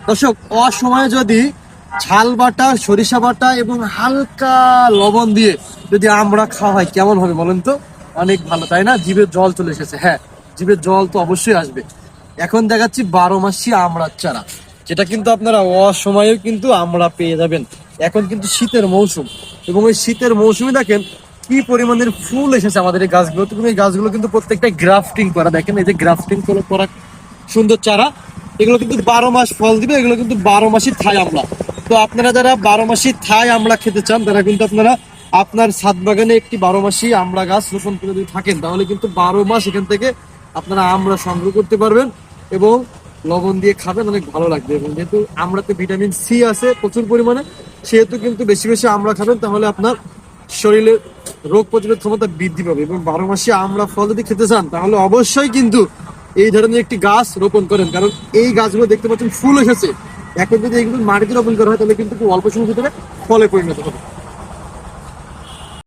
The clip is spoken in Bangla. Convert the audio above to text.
দর্শক অসময়ে যদি ঝাল বাটা, সরিষা বাটা এবং হালকা লবণ দিয়ে যদি আমরা খাওয়া হয় কেমন হবে বলেন তো? অনেক ভালো, তাই না? জিভের জল চলে এসেছে। হ্যাঁ, জিভের জল তো অবশ্যই আসবে। এখন দেখাচ্ছি 12 মাসি আমড়ার চারা, যেটা কিন্তু আপনারা অসময়েও কিন্তু আমরা পেয়ে যাবেন। এখন কিন্তু শীতের মৌসুম, এবং এই শীতের মৌসুমে দেখেন কি পরিমাণের ফুল এসেছে আমাদের এই গাছগুলো। এবং এই গাছগুলো কিন্তু প্রত্যেকটা গ্রাফটিং করা, দেখেন এই যে গ্রাফটিং করা সুন্দর চারা। এগুলো কিন্তু 12 মাস ফল দিবে, এগুলো কিন্তু 12 মাসই থাই আমলা। তো আপনারা যারা 12 মাসই থাই আমলা খেতে চান, তারা কিন্তু আপনারা আপনার ছাদ বাগানে একটি 12 মাসি আমড়া গাছ রোপণ করে যদি থাকেন, তাহলে কিন্তু 12 মাস এখান থেকে আপনারা আমড়া সংগ্রহ করতে পারবেন এবং লবণ দিয়ে খাবেন, অনেক ভালো লাগবে। এবং যেহেতু আমড়াতে ভিটামিন সি আছে প্রচুর পরিমাণে, সেহেতু কিন্তু বেশি বেশি আমড়া খাবেন, তাহলে আপনার শরীরে রোগ প্রতিরোধ ক্ষমতা বৃদ্ধি পাবে। এবং 12 মাসি আমড়া ফল যদি খেতে চান, তাহলে অবশ্যই কিন্তু এই ধরনের একটি গাছ রোপণ করেন, কারণ এই গাছগুলো দেখতে পাচ্ছেন ফুল এসেছে। এখন যদি এগুলো মাটিতে রোপণ করা হয়, তাহলে কিন্তু খুব অল্প সময়ের ভিতরে ফলে পরিণত হবে।